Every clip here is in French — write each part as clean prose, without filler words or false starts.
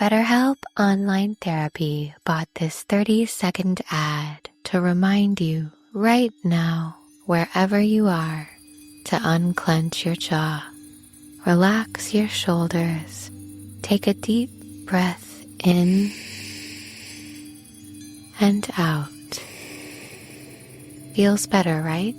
BetterHelp Online Therapy bought this 30-second ad to remind you right now, wherever you are, to unclench your jaw, relax your shoulders, take a deep breath in and out. Feels better, right?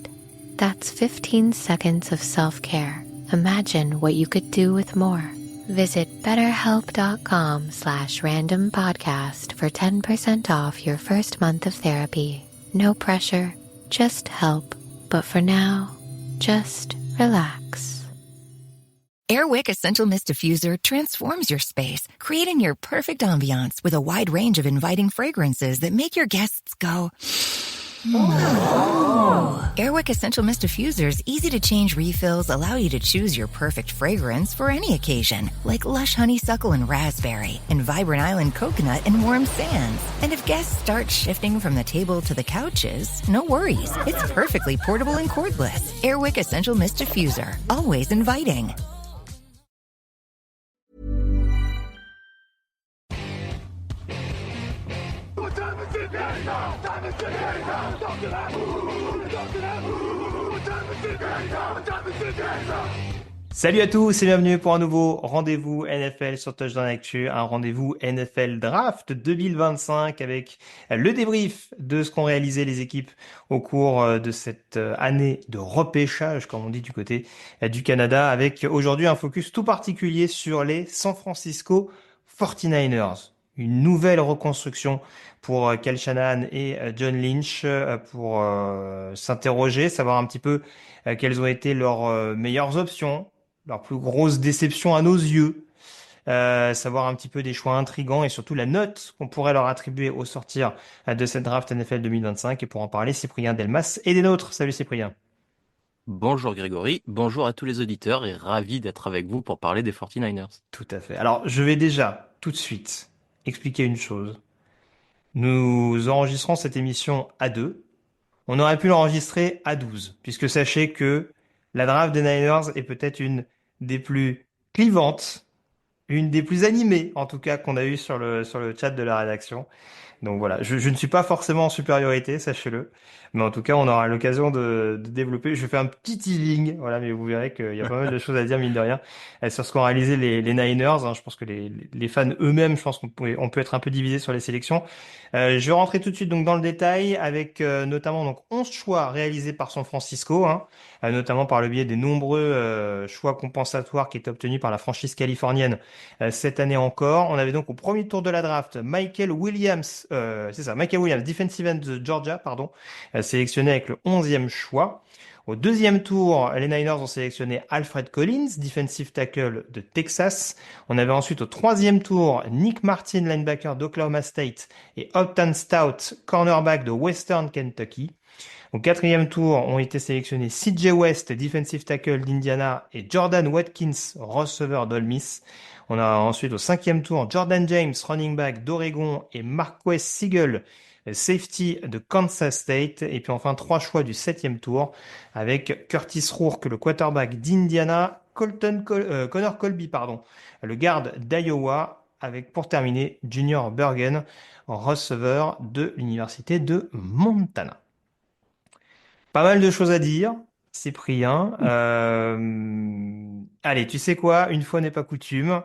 That's 15 seconds of self-care. Imagine what you could do with more. Visit BetterHelp.com/randompodcast for 10% off your first month of therapy. No pressure, just help. But for now, just relax. Airwick Essential Mist Diffuser transforms your space, creating your perfect ambiance with a wide range of inviting fragrances that make your guests go... Oh. Airwick Essential Mist Diffuser's easy-to-change refills allow you to choose your perfect fragrance for any occasion, like lush honeysuckle and raspberry, and vibrant island coconut and warm sands. And if guests start shifting from the table to the couches, no worries. It's perfectly portable and cordless. Airwick Essential Mist Diffuser, always inviting. Salut à tous et bienvenue pour un nouveau rendez-vous NFL sur Touchdown Actu, un rendez-vous NFL Draft 2025 avec le débrief de ce qu'ont réalisé les équipes au cours de cette année de repêchage, comme on dit du côté du Canada, avec aujourd'hui un focus tout particulier sur les San Francisco 49ers. Une nouvelle reconstruction pour Kyle Shanahan et John Lynch pour s'interroger, savoir un petit peu quelles ont été leurs meilleures options, leurs plus grosses déceptions à nos yeux, savoir un petit peu des choix intrigants et surtout la note qu'on pourrait leur attribuer au sortir de cette draft NFL 2025. Et pour en parler, Cyprien Delmas et des nôtres. Salut Cyprien. Bonjour Grégory, bonjour à tous les auditeurs et ravi d'être avec vous pour parler des 49ers. Tout à fait. Alors, je vais déjà tout de suite expliquer une chose. Nous enregistrons cette émission à 2. On aurait pu l'enregistrer à 12, puisque sachez que la draft des Niners est peut-être une des plus clivantes, une des plus animées, en tout cas, qu'on a eu sur le chat de la rédaction. Donc voilà, je ne suis pas forcément en supériorité, sachez-le. Mais en tout cas, on aura l'occasion de développer. Je fais un petit teasing, voilà, mais vous verrez qu'il y a pas mal de choses à dire, mine de rien, sur ce qu'ont réalisé les Niners. Hein. Je pense que les fans eux-mêmes, je pense on peut être un peu divisé sur les sélections. Je vais rentrer tout de suite donc dans le détail avec notamment donc 11 choix réalisés par San Francisco, hein, notamment par le biais des nombreux choix compensatoires qui étaient obtenus par la franchise californienne cette année encore. On avait donc au premier tour de la draft Michael Williams, defensive end de Georgia, sélectionné avec le 11e choix. Au deuxième tour, les Niners ont sélectionné Alfred Collins, defensive tackle de Texas. On avait ensuite au troisième tour Nick Martin, linebacker d'Oklahoma State, et Upton Stout, cornerback de Western Kentucky. Au quatrième tour ont été sélectionnés CJ West, defensive tackle d'Indiana, et Jordan Watkins, receveur d'Ole Miss. On a ensuite au cinquième tour Jordan James, running back d'Oregon, et Marquez Siegel, safety de Kansas State. Et puis enfin 3 choix du septième tour avec Curtis Rourke, le quarterback d'Indiana, Connor Colby, le garde d'Iowa, avec pour terminer Junior Bergen, receveur de l'université de Montana. Pas mal de choses à dire, Cyprien. Allez, tu sais quoi? Une fois n'est pas coutume.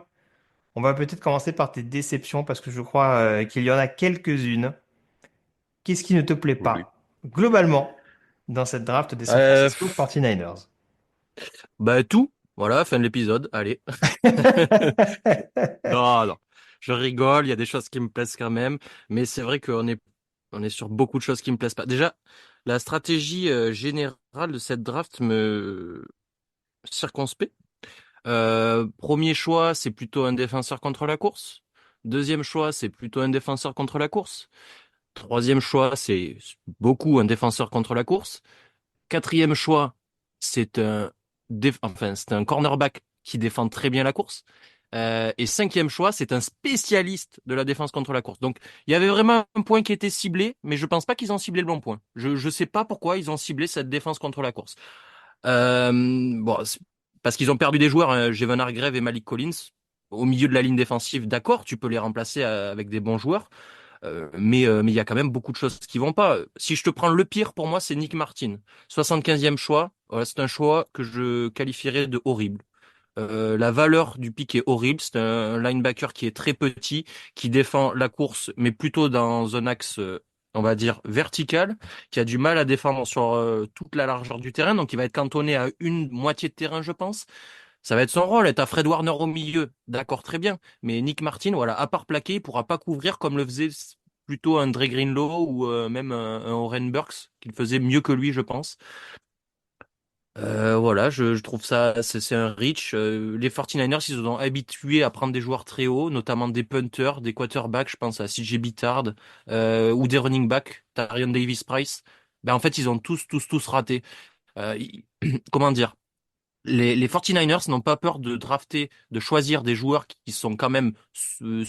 On va peut-être commencer par tes déceptions parce que je crois qu'il y en a quelques-unes. Qu'est-ce qui ne te plaît Oui. pas, globalement, dans cette draft des San Francisco 49ers? Tout, voilà, fin de l'épisode, allez. Non, non, je rigole, il y a des choses qui me plaisent quand même, mais c'est vrai on est sur beaucoup de choses qui me plaisent pas. Déjà, la stratégie générale de cette draft me circonspect. Premier choix, c'est plutôt un défenseur contre la course. Deuxième choix, c'est plutôt un défenseur contre la course. Troisième choix, c'est beaucoup un défenseur contre la course. Quatrième choix, c'est c'est un cornerback qui défend très bien la course. Et cinquième choix, c'est un spécialiste de la défense contre la course. Donc, il y avait vraiment un point qui était ciblé, mais je pense pas qu'ils ont ciblé le bon point. Je sais pas pourquoi ils ont ciblé cette défense contre la course. Bon, parce qu'ils ont perdu des joueurs, hein, Javon Hargrave et Malik Collins. au milieu de la ligne défensive, d'accord, tu peux les remplacer avec des bons joueurs, mais il y a quand même beaucoup de choses qui vont pas. Si je te prends le pire, pour moi, c'est Nick Martin. 75e choix, voilà, c'est un choix que je qualifierais de horrible. La valeur du pick est horrible. C'est un linebacker qui est très petit, qui défend la course, mais plutôt dans un axe, on va dire, vertical, qui a du mal à défendre sur toute la largeur du terrain. Donc, il va être cantonné à une moitié de terrain, je pense. Ça va être son rôle. Et t'as Fred Warner au milieu. D'accord, très bien. Mais Nick Martin, voilà, à part plaquer, il pourra pas couvrir comme le faisait plutôt un Dre Greenlaw ou même un Oren Burks, qu'il faisait mieux que lui, je pense. Voilà, je trouve ça, c'est un reach. Les 49ers, ils se sont habitués à prendre des joueurs très hauts, notamment des punters, des quarterbacks, je pense à CJ Beathard, ou des running backs, Tyrion Davis-Price. Ben, en fait, ils ont tous raté. Comment dire? Les 49ers n'ont pas peur de drafter, de choisir des joueurs qui sont quand même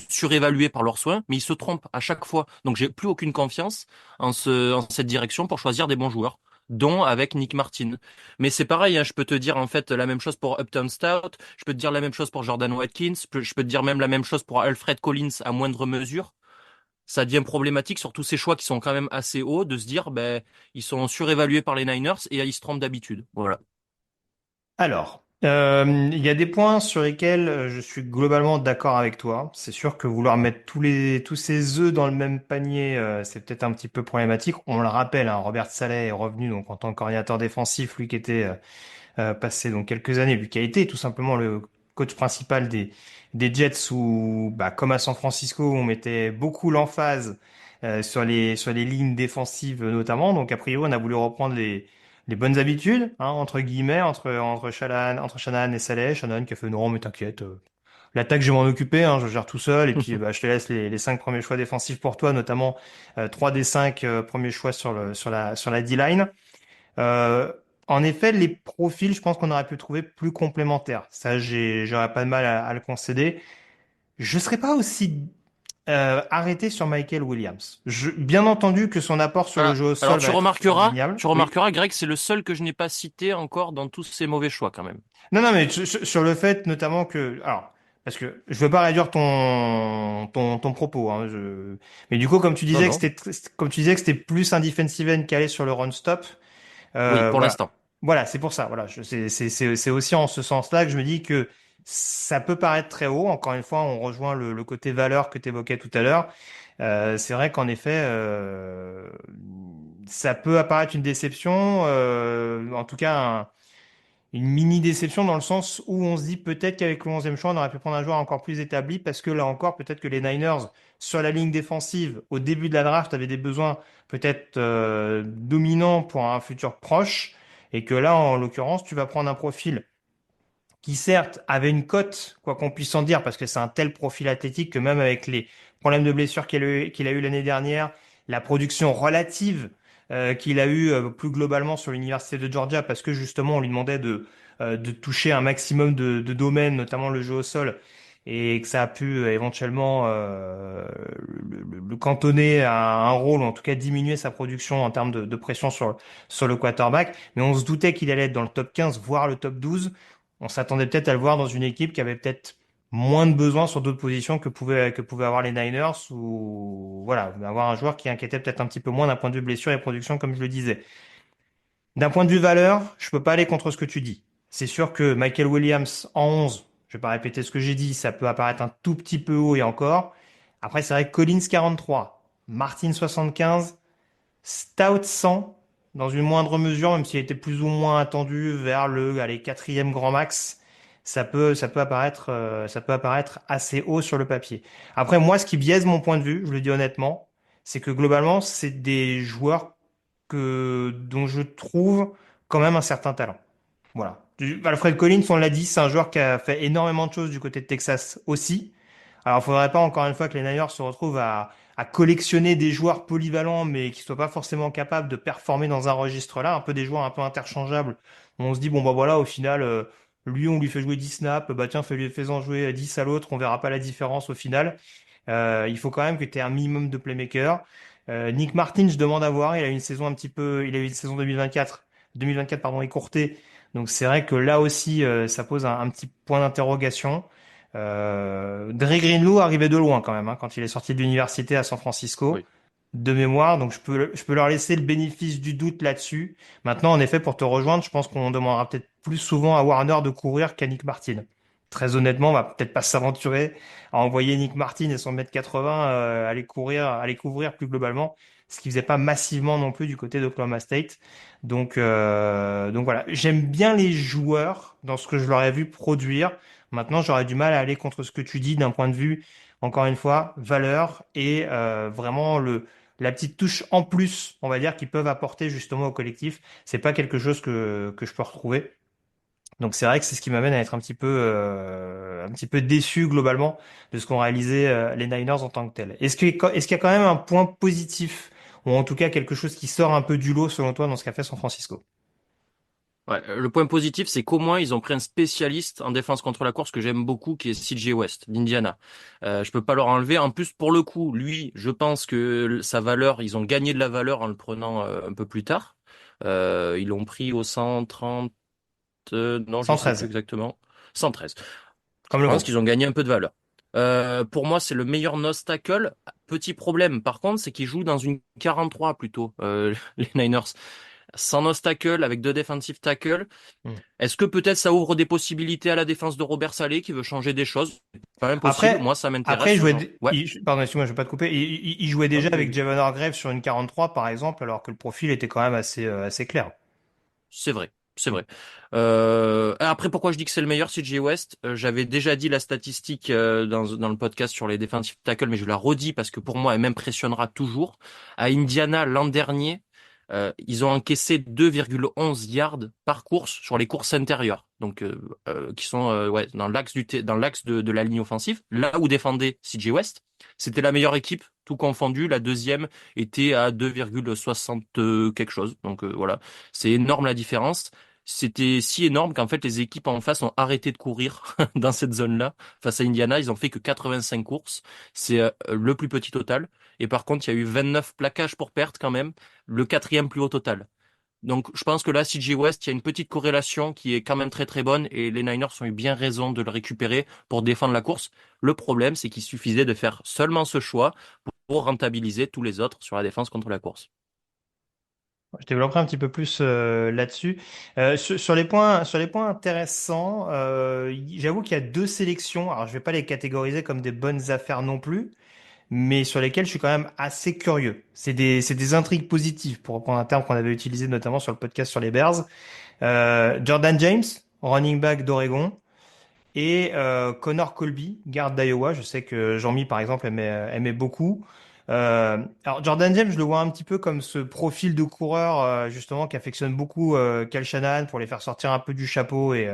surévalués par leurs soins, mais ils se trompent à chaque fois. Donc j'ai plus aucune confiance en cette direction pour choisir des bons joueurs, dont avec Nick Martin. Mais c'est pareil, hein, je peux te dire en fait la même chose pour Upton Stout, je peux te dire la même chose pour Jordan Watkins, je peux te dire même la même chose pour Alfred Collins à moindre mesure. Ça devient problématique sur tous ces choix qui sont quand même assez hauts de se dire ben ils sont surévalués par les Niners et ils se trompent d'habitude. Voilà. Alors, il y a des points sur lesquels je suis globalement d'accord avec toi. C'est sûr que vouloir mettre tous ces œufs dans le même panier, c'est peut-être un petit peu problématique. On le rappelle, hein, Robert Saleh est revenu donc en tant que coordinateur défensif, lui qui était passé donc quelques années, lui qui a été tout simplement le coach principal des Jets où, bah, comme à San Francisco, on mettait beaucoup l'emphase sur les lignes défensives notamment. Donc a priori, on a voulu reprendre les bonnes habitudes, hein, entre guillemets, entre Shanahan et Saleh. Shanahan qui a fait non, mais t'inquiète, l'attaque, je vais m'en occuper, hein, je gère tout seul. Et puis, bah, je te laisse les 5 premiers choix défensifs pour toi, notamment 3 des 5 premiers choix sur la D-line. Euh, En effet, les profils, je pense qu'on aurait pu trouver plus complémentaires. Ça, j'aurais pas de mal à le concéder. Je serais pas aussi arrêté sur Michael Williams. Bien entendu que son apport sur le Voilà. jeu au Alors sol va être indéniable. tu Oui. remarqueras, Greg, c'est le seul que je n'ai pas cité encore dans tous ces mauvais choix quand même. Non, non, mais sur le fait notamment que, alors, parce que je veux pas réduire ton propos, hein, mais du coup, Non, non. comme tu disais que c'était plus un defensive end qu'aller sur le run stop. Oui, pour Voilà. l'instant. Voilà, c'est pour ça. Voilà, c'est aussi en ce sens-là que je me dis que ça peut paraître très haut. Encore une fois, on rejoint le côté valeur que tu évoquais tout à l'heure. C'est vrai qu'en effet, ça peut apparaître une déception, en tout cas une mini déception dans le sens où on se dit peut-être qu'avec le 11e choix, on aurait pu prendre un joueur encore plus établi parce que là encore, peut-être que les Niners, sur la ligne défensive, au début de la draft, avaient des besoins peut-être dominants pour un futur proche et que là, en l'occurrence, tu vas prendre un profil qui certes avait une cote, quoi qu'on puisse en dire, parce que c'est un tel profil athlétique que même avec les problèmes de blessure qu'il a eu l'année dernière, la production relative qu'il a eu plus globalement sur l'université de Georgia, parce que justement on lui demandait de toucher un maximum de domaines, notamment le jeu au sol, et que ça a pu éventuellement le cantonner à un rôle, ou en tout cas diminuer sa production en termes de pression sur le quarterback. Mais on se doutait qu'il allait être dans le top 15, voire le top 12. On s'attendait peut-être à le voir dans une équipe qui avait peut-être moins de besoins sur d'autres positions que pouvaient avoir les Niners ou voilà, avoir un joueur qui inquiétait peut-être un petit peu moins d'un point de vue blessure et production, comme je le disais. D'un point de vue valeur, je peux pas aller contre ce que tu dis. C'est sûr que Michael Williams en 11, je vais pas répéter ce que j'ai dit, ça peut apparaître un tout petit peu haut et encore. Après, c'est vrai que Collins 43, Martin 75, Stout 100, dans une moindre mesure, même s'il était plus ou moins attendu vers le allez, quatrième grand max, ça peut apparaître assez haut sur le papier. Après, moi, ce qui biaise mon point de vue, je le dis honnêtement, c'est que globalement, c'est des joueurs dont je trouve quand même un certain talent. Voilà. Alfred Collins, on l'a dit, c'est un joueur qui a fait énormément de choses du côté de Texas aussi. Alors, il faudrait pas encore une fois que les Niners se retrouvent à collectionner des joueurs polyvalents, mais qui soient pas forcément capables de performer dans un registre-là, un peu des joueurs un peu interchangeables. On se dit, bon, bah voilà, au final, lui, on lui fait jouer 10 snaps, bah tiens, fais-en jouer 10 à l'autre, on verra pas la différence au final. Il faut quand même que tu aies un minimum de playmaker. Nick Martin, je demande à voir, il a eu une saison 2024 pardon, écourtée. Donc c'est vrai que là aussi, ça pose un petit point d'interrogation. Dre Greenlow arrivait de loin quand même, hein, quand il est sorti de l'université à San Francisco, Oui. de mémoire. Donc je peux leur laisser le bénéfice du doute là-dessus. Maintenant, en effet, pour te rejoindre, je pense qu'on demandera peut-être plus souvent à Warner de courir qu'à Nick Martin. Très honnêtement, on va peut-être pas s'aventurer à envoyer Nick Martin et son 1m80 aller couvrir plus globalement, ce qui faisait pas massivement non plus du côté d'Oklahoma State. Donc voilà, j'aime bien les joueurs dans ce que je leur ai vu produire. Maintenant, j'aurais du mal à aller contre ce que tu dis d'un point de vue, encore une fois, valeur et vraiment la petite touche en plus, on va dire, qu'ils peuvent apporter justement au collectif. C'est pas quelque chose que je peux retrouver. Donc c'est vrai que c'est ce qui m'amène à être un petit peu déçu globalement de ce qu'ont réalisé les Niners en tant que tel. Est-ce qu'il y a quand même un point positif ou en tout cas quelque chose qui sort un peu du lot selon toi dans ce qu'a fait San Francisco? Ouais, le point positif, c'est qu'au moins ils ont pris un spécialiste en défense contre la course que j'aime beaucoup, qui est CJ West d'Indiana. Je peux pas leur enlever. En plus, pour le coup, lui, je pense que sa valeur, ils ont gagné de la valeur en le prenant un peu plus tard. Ils l'ont pris au 130, non, je sais plus 113, exactement, 113. Je comme le pense groupe. qu'ils ont gagné un peu de valeur. Pour moi, c'est le meilleur nose tackle. Petit problème, par contre, c'est qu'ils jouent dans une 43 plutôt, les Niners. Sans nose tackle, avec deux defensive tackles. Hmm. Est-ce que peut-être ça ouvre des possibilités à la défense de Robert Saleh qui veut changer des choses? Pas impossible. Après, Moi, ça après, m'intéresse ce genre. Ouais, pardon, excuse-moi, je vais pas te couper. Il jouait déjà avec vas-y. Javon Hargrave sur une 43 par exemple, alors que le profil était quand même assez clair. C'est vrai. C'est Hmm. vrai. Après, pourquoi je dis que c'est le meilleur, CJ West? J'avais déjà dit la statistique dans le podcast sur les defensive tackles, mais je la redis parce que pour moi, elle m'impressionnera toujours. À Indiana, l'an dernier, ils ont encaissé 2,11 yards par course sur les courses intérieures, donc qui sont ouais, dans l'axe de la ligne offensive, là où défendait CJ West. C'était la meilleure équipe, tout confondu. La deuxième était à 2,60 quelque chose. Donc voilà, c'est énorme la différence. C'était si énorme qu'en fait les équipes en face ont arrêté de courir dans cette zone-là. Face à Indiana, ils ont fait que 85 courses. C'est le plus petit total. Et par contre, il y a eu 29 plaquages pour perte quand même, le quatrième plus haut total. Donc je pense que là, CJ West, il y a une petite corrélation qui est quand même très très bonne et les Niners ont eu bien raison de le récupérer pour défendre la course. Le problème, c'est qu'il suffisait de faire seulement ce choix pour rentabiliser tous les autres sur la défense contre la course. Je développerai un petit peu plus là-dessus. Sur les points intéressants, j'avoue qu'il y a deux sélections. Alors, je vais pas les catégoriser comme des bonnes affaires non plus, mais sur lesquelles je suis quand même assez curieux. C'est des intrigues positives, pour reprendre un terme qu'on avait utilisé notamment sur le podcast sur les Bears. Jordan James, running back d'Oregon, et Connor Colby, garde d'Iowa. Je sais que Jean-Mi, par exemple, aimait beaucoup. Alors Jordan James, je le vois un petit peu comme ce profil de coureur justement qui affectionne beaucoup Kyle Shanahan pour les faire sortir un peu du chapeau et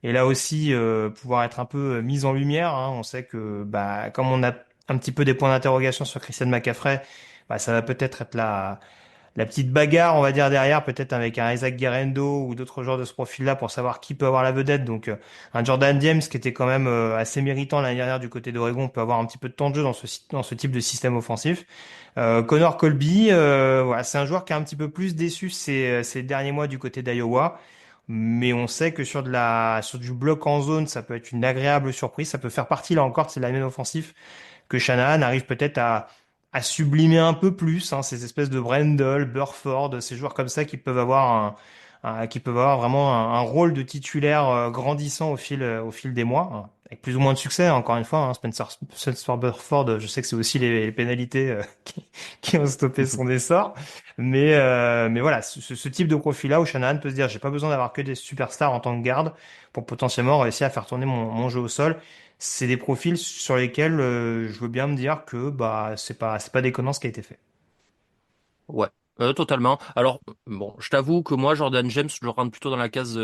là aussi pouvoir être un peu mis en lumière. Hein. On sait que bah, comme on a un petit peu des points d'interrogation sur Christian McCaffrey, bah, ça va peut-être être la petite bagarre, on va dire, derrière, peut-être avec un Isaac Guerrero ou d'autres joueurs de ce profil-là pour savoir qui peut avoir la vedette. Donc, un Jordan James qui était quand même assez méritant l'année dernière du côté d'Oregon peut avoir un petit peu de temps de jeu dans ce type de système offensif. Connor Colby, voilà, c'est un joueur qui a un petit peu plus déçu ces derniers mois du côté d'Iowa. Mais on sait que sur du bloc en zone, ça peut être une agréable surprise. Ça peut faire partie, là encore, de ces linemen offensifs que Shanahan arrive peut-être à sublimer un peu plus, hein, ces espèces de Brendel, Burford, ces joueurs comme ça qui peuvent avoir qui peuvent avoir vraiment un rôle de titulaire grandissant au fil des mois, hein, avec plus ou moins de succès, encore une fois. Hein, Spencer Burford, je sais que c'est aussi les pénalités qui ont stoppé son essor, mais voilà, ce type de profil-là où Shanahan peut se dire, j'ai pas besoin d'avoir que des superstars en tant que garde pour potentiellement réussir à faire tourner mon jeu au sol. C'est des profils sur lesquels je veux bien me dire que bah c'est pas déconnant ce qui a été fait. Ouais, totalement. Alors, bon, je t'avoue que moi, Jordan James, je le rentre plutôt dans la case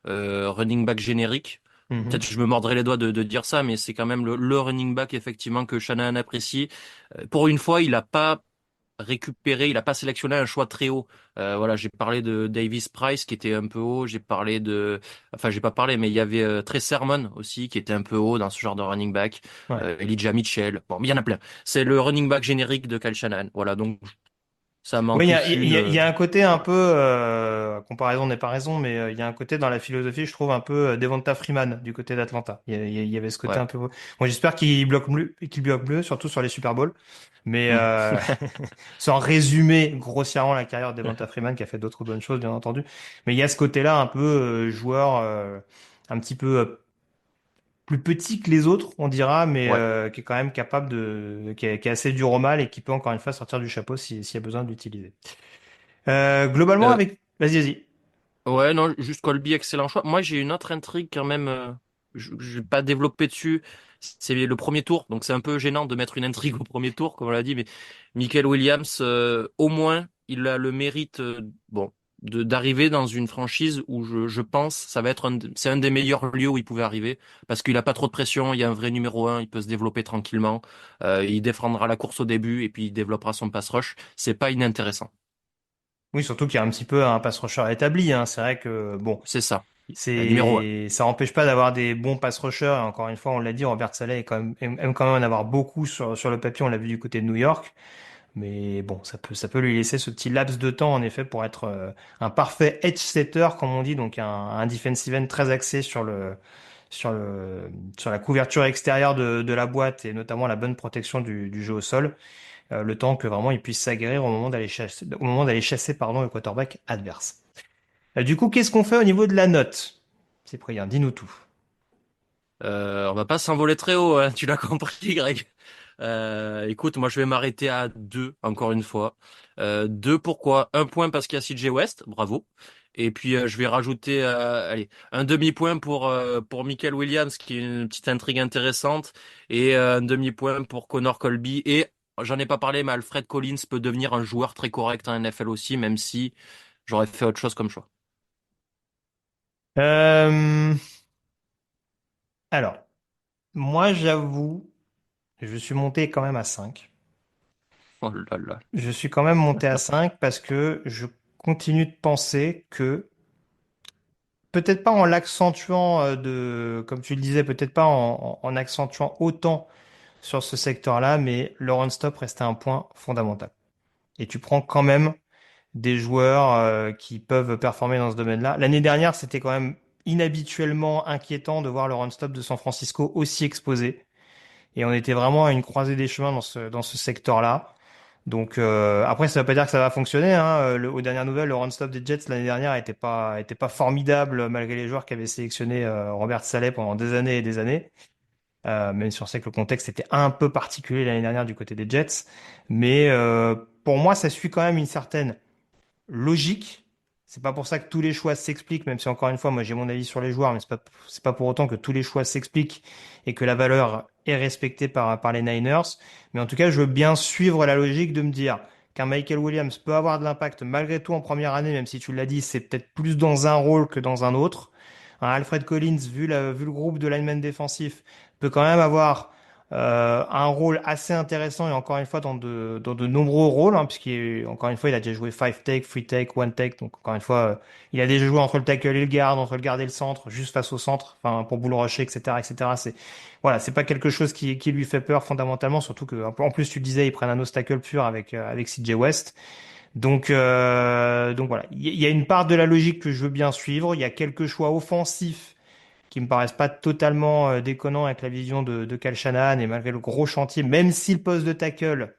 running back générique. Peut-être Mhm. que je me mordrai les doigts de dire ça, mais c'est quand même le running back effectivement que Shanahan apprécie. Pour une fois, il a pas récupéré, il a pas sélectionné un choix très haut. Voilà, j'ai parlé de Davis Price qui était un peu haut, enfin j'ai pas parlé, mais il y avait Trey Sermon aussi qui était un peu haut dans ce genre de running back. Ouais. Elijah Mitchell, bon, mais il y en a plein. C'est le running back générique de Kyle Shanahan. Voilà, donc Ça Oui, manque il y a un côté un peu, comparaison n'est pas raison, mais il y a un côté dans la philosophie, je trouve, un peu Devonta Freeman du côté d'Atlanta. Il y avait ce côté ouais. un peu. Moi, j'espère qu'il bloque mieux, surtout sur les Super Bowls. Mais Hmm. sans résumer grossièrement la carrière de Devonta Freeman, qui a fait d'autres bonnes choses, bien entendu. Mais il y a ce côté-là un peu joueur, un petit peu plus petit que les autres, on dira, mais Ouais. qui est quand même capable qui est assez dur au mal et qui peut encore une fois sortir du chapeau s'il y a besoin de l'utiliser. Globalement, Euh, vas-y, vas-y. Ouais, non, juste Colby, excellent choix. Moi, j'ai une autre intrigue quand même. Je vais pas développer dessus. C'est le premier tour, donc c'est un peu gênant de mettre une intrigue au premier tour, comme on l'a dit. Mais Michael Williams, au moins, il a le mérite, bon, d'arriver dans une franchise où je pense ça va être c'est un des meilleurs lieux où il pouvait arriver parce qu'il a pas trop de pression. Il y a un vrai numéro un, il peut se développer tranquillement. Il défendra la course au début et puis il développera son pass rush. C'est pas inintéressant. Oui, surtout qu'il y a un petit peu un pass rusher établi, hein. C'est vrai que, bon, C'est ça. Numéro un. ça empêche pas d'avoir des bons pass rushers. Et encore une fois, on l'a dit, Robert Saleh aime quand même en avoir beaucoup sur le papier. On l'a vu du côté de New York. Mais bon, ça peut lui laisser ce petit laps de temps, en effet, pour être un parfait edge setter, comme on dit. Donc, un defensive end très axé sur le, sur la couverture extérieure de la boîte et notamment la bonne protection du jeu au sol. Le temps que vraiment il puisse s'aguerrir au moment d'aller chasser, pardon, le quarterback adverse. Du coup, qu'est-ce qu'on fait au niveau de la note? Cyprien, dis-nous tout. On va pas s'envoler très haut, hein, tu l'as compris, Greg. Écoute, moi je vais m'arrêter à 2, encore une fois. 2 pourquoi? Un point parce qu'il y a CJ West, bravo. Et puis je vais rajouter allez, un demi-point pour Michael Williams, qui est une petite intrigue intéressante, et un demi-point pour Connor Colby. Et j'en ai pas parlé, mais Alfred Collins peut devenir un joueur très correct en NFL aussi, même si j'aurais fait autre chose comme choix. Euh, alors, moi, j'avoue, je suis monté quand même à 5. Oh là là. Je suis quand même monté à 5 parce que je continue de penser que, peut-être pas en l'accentuant comme tu le disais, peut-être pas en accentuant autant sur ce secteur-là, mais le run-stop restait un point fondamental. Et tu prends quand même des joueurs qui peuvent performer dans ce domaine-là. L'année dernière, c'était quand même inhabituellement inquiétant de voir le run-stop de San Francisco aussi exposé. Et on était vraiment à une croisée des chemins dans ce secteur-là. Donc après, ça ne veut pas dire que ça va fonctionner, hein. Aux dernières nouvelles, le run-stop des Jets l'année dernière était pas formidable malgré les joueurs qui avaient sélectionné Robert Saleh pendant des années et des années. Même si on sait que le contexte était un peu particulier l'année dernière du côté des Jets. Mais pour moi, ça suit quand même une certaine logique. C'est pas pour ça que tous les choix s'expliquent, même si encore une fois, moi j'ai mon avis sur les joueurs, mais c'est pas pour autant que tous les choix s'expliquent et que la valeur est respectée par les Niners. Mais en tout cas, je veux bien suivre la logique de me dire qu'un Michael Williams peut avoir de l'impact malgré tout en première année, même si tu l'as dit, c'est peut-être plus dans un rôle que dans un autre. Un Alfred Collins, vu le groupe de linemen défensifs, peut quand même avoir un rôle assez intéressant et encore une fois dans de nombreux rôles, hein, encore une fois il a déjà joué 5 take, 3 take, 1 take, donc encore une fois il a déjà joué entre le tackle et le garde, entre le garde et le centre, juste face au centre, enfin pour bull rusher, etc., etc. C'est pas quelque chose qui lui fait peur fondamentalement, surtout que en plus tu le disais ils prennent un nose tackle pur avec CJ West. Donc voilà, il y a une part de la logique que je veux bien suivre. Il y a quelques choix offensifs qui me paraissent pas totalement déconnants avec la vision de Kyle Shanahan et malgré le gros chantier, même si le poste de tackle,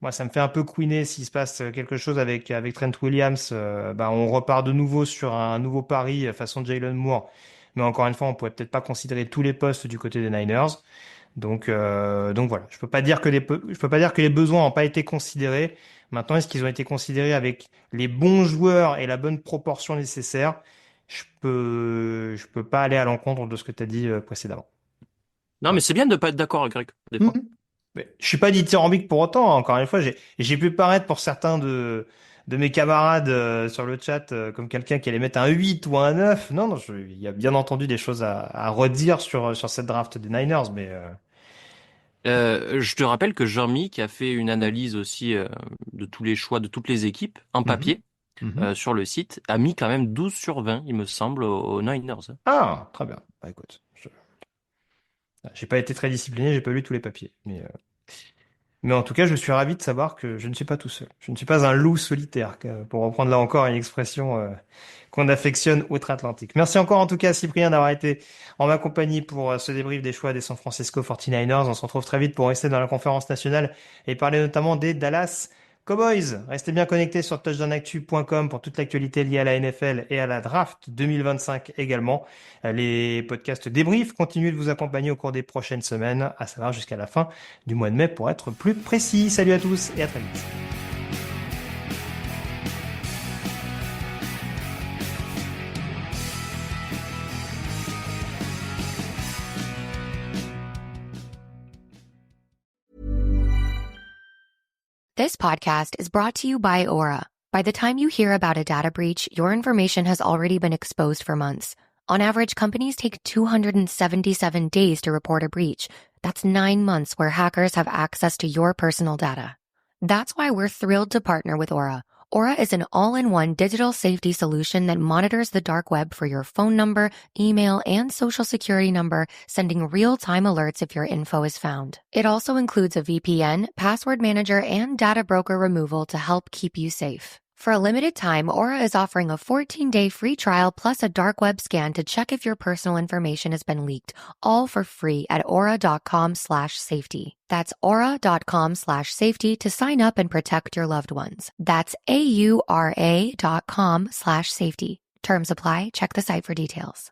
moi ça me fait un peu couiner s'il se passe quelque chose avec Trent Williams, bah, on repart de nouveau sur un nouveau pari façon Jalen Moore. Mais encore une fois, on pourrait peut-être pas considérer tous les postes du côté des Niners. Donc voilà, je peux pas dire que les besoins n'ont pas été considérés. Maintenant, est-ce qu'ils ont été considérés avec les bons joueurs et la bonne proportion nécessaire? Je peux pas aller à l'encontre de ce que tu as dit précédemment. Non, mais Voilà. c'est bien de pas être d'accord, Greg, des fois. Mhm. Mais je suis pas dithyrambique pour autant, hein. Encore une fois, j'ai pu paraître pour certains de mes camarades sur le chat comme quelqu'un qui allait mettre un 8 ou un 9. Non, non, il y a bien entendu des choses à redire sur cette draft des Niners, mais Je te rappelle que Jean-Mi, qui a fait une analyse aussi de tous les choix de toutes les équipes en mhm. papier Mhm. sur le site, a mis quand même 12 sur 20, il me semble, aux Niners, hein. Ah, très bien. Bah, écoute, j'ai pas été très discipliné, j'ai pas lu tous les papiers. Mais Mais en tout cas, je suis ravi de savoir que je ne suis pas tout seul. Je ne suis pas un loup solitaire, pour reprendre là encore une expression qu'on affectionne outre-Atlantique. Merci encore en tout cas, Cyprien, d'avoir été en ma compagnie pour ce débrief des choix des San Francisco 49ers. On se retrouve très vite pour rester dans la conférence nationale et parler notamment des Dallas Cowboys. Restez bien connectés sur touchdownactu.com pour toute l'actualité liée à la NFL et à la draft 2025 également. Les podcasts débriefs continuent de vous accompagner au cours des prochaines semaines, à savoir jusqu'à la fin du mois de mai pour être plus précis. Salut à tous et à très vite. This podcast is brought to you by Aura. By the time you hear about a data breach, your information has already been exposed for months. On average, companies take 277 days to report a breach. That's 9 months where hackers have access to your personal data. That's why we're thrilled to partner with Aura. Aura is an all-in-one digital safety solution that monitors the dark web for your phone number, email, and social security number, sending real-time alerts if your info is found. It also includes a VPN, password manager, and data broker removal to help keep you safe. For a limited time, Aura is offering a 14-day free trial plus a dark web scan to check if your personal information has been leaked, all for free at aura.com/safety. That's aura.com/safety to sign up and protect your loved ones. That's AURA.com/safety. Terms apply. Check the site for details.